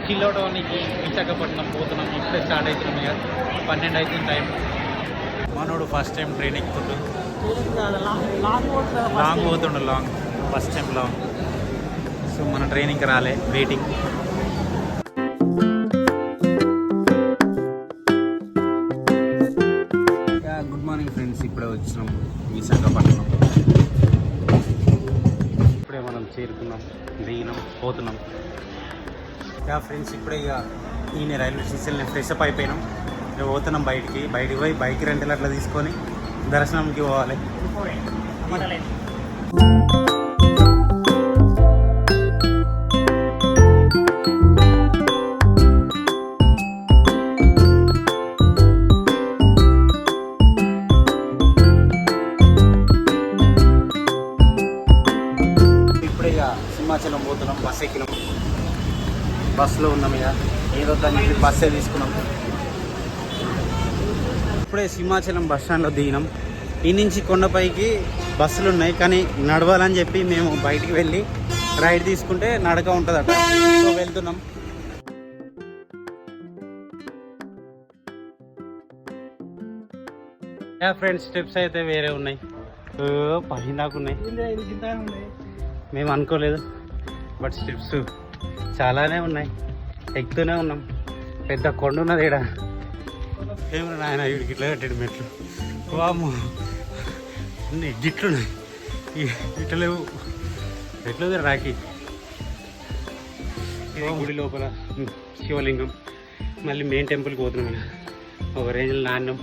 చిల్లోటానికి విశాఖపట్నం పోతున్నాం. ఇప్పుడే స్టార్ట్ అవుతున్నాం. ఇక 12 అవుతుంది టైం. మనోడు ఫస్ట్ టైం ట్రైన్ ఎక్కుతుండు. లాంగ్ పోతుండు. Long first time long. So మన ట్రైన్ ఇంకా రాలే, వెయిటింగ్. Good morning friends. ఇప్పుడే వచ్చినాం విశాఖపట్నం. ఇప్పుడే మనం చేరుకున్నాం, దిగినాం, పోతున్నాం. ఫ్రెండ్స్ ఇప్పుడే ఇక ఈయన రైల్వే స్టేషన్లో ఫ్రెష్ అప్ అయిపోయినాం. ఇక పోతున్నాం బయటికి పోయి బైక్ రెంటల్ అట్లా తీసుకొని దర్శనంకి పోవాలి. ఇప్పుడే ఇక సింహాచలం పోతున్నాం. బస్ ఎక్కినాం, బస్సులో ఉన్నాం. ఇక ఏదో దాన్ని బస్సే తీసుకున్నాం. ఇప్పుడే సింహాచలం బస్ స్టాండ్లో దిగినాం. ఈ నుంచి కొండపైకి బస్సులు ఉన్నాయి, కానీ నడవాలని చెప్పి మేము బయటికి వెళ్ళి రైడ్ తీసుకుంటే నడక ఉంటుందట. సో వెళ్తున్నాం. ఫ్రెండ్స్ స్టెప్స్ అయితే వేరే ఉన్నాయి, పైన దాకా ఉన్నాయి. మేము అనుకోలేదు, బట్ స్టెప్స్ చాలానే ఉన్నాయి. ఎక్కుతూనే ఉన్నాం. పెద్ద కొండ ఉన్నది ఇక్కడ. ఏమన్నా నాయన వీడికి ఇట్లా కట్టాడు మెట్లు. వాము అన్నీ గిట్లున్నాయి. ఇట్లలేవు ఎట్లా రాకి. గుడి లోపల శివలింగం. మళ్ళీ మెయిన్ టెంపుల్కి పోతున్నాం. ఒక రేంజ్లో నాణ్యం.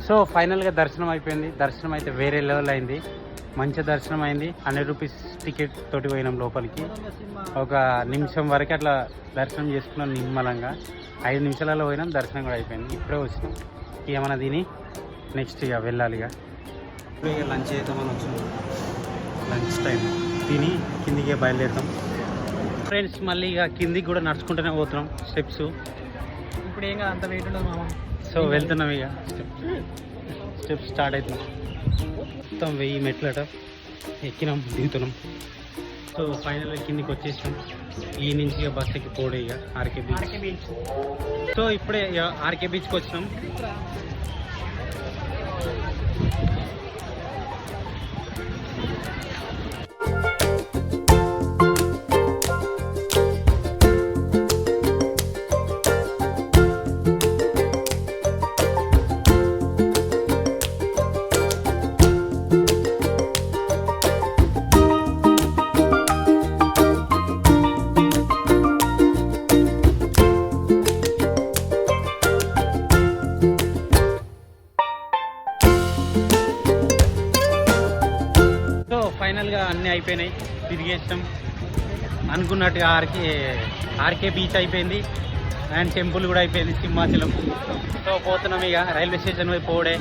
సో ఫైనల్గా దర్శనం అయిపోయింది. దర్శనం అయితే వేరే లెవెల్ అయింది. మంచి దర్శనం అయింది. 100 రూపీస్ టికెట్ తోటి పోయినాం లోపలికి. ఒక నిమిషం వరకు అట్లా దర్శనం చేసుకున్నాం నిమ్మలంగా. 5 నిమిషాలలో పోయినాం, దర్శనం కూడా అయిపోయింది. ఇప్పుడే వచ్చినాం. ఏమన్నా తిని నెక్స్ట్ ఇక వెళ్ళాలి. ఇప్పుడు ఇక లంచ్ చేద్దామని వచ్చినాం. లంచ్ టైం తిని కిందికి బయలుదేరుతాం. ఫ్రెండ్స్ మళ్ళీ ఇక కిందికి కూడా నడుచుకుంటూనే పోతున్నాం స్టెప్స్. ఇప్పుడు ఏం అంత వెయిట్ ఉండదు మామ. సో వెళ్తున్నాం. ఇక స్టెప్స్ స్టార్ట్ అవుతున్నాం. మొత్తం 1000 మెట్లట ఎక్కినాం, దిగుతున్నాం. సో ఫైనల్గా కిందికి వచ్చేసాం. ఈ నుంచి ఇక బస్ ఎక్కి పోడే ఇక ఆర్కే బీచ్. సో ఇప్పుడే ఇక ఆర్కే బీచ్కి వచ్చినాం. ఫైనల్గా అన్నీ అయిపోయినాయి, తిరిగేసాం. అనుకున్నట్టుగా ఆర్కే బీచ్ అయిపోయింది అండ్ టెంపుల్ కూడా అయిపోయింది, సింహాచలం. సో పోతున్నాం. ఇక రైల్వే స్టేషన్ పోయి పోడే.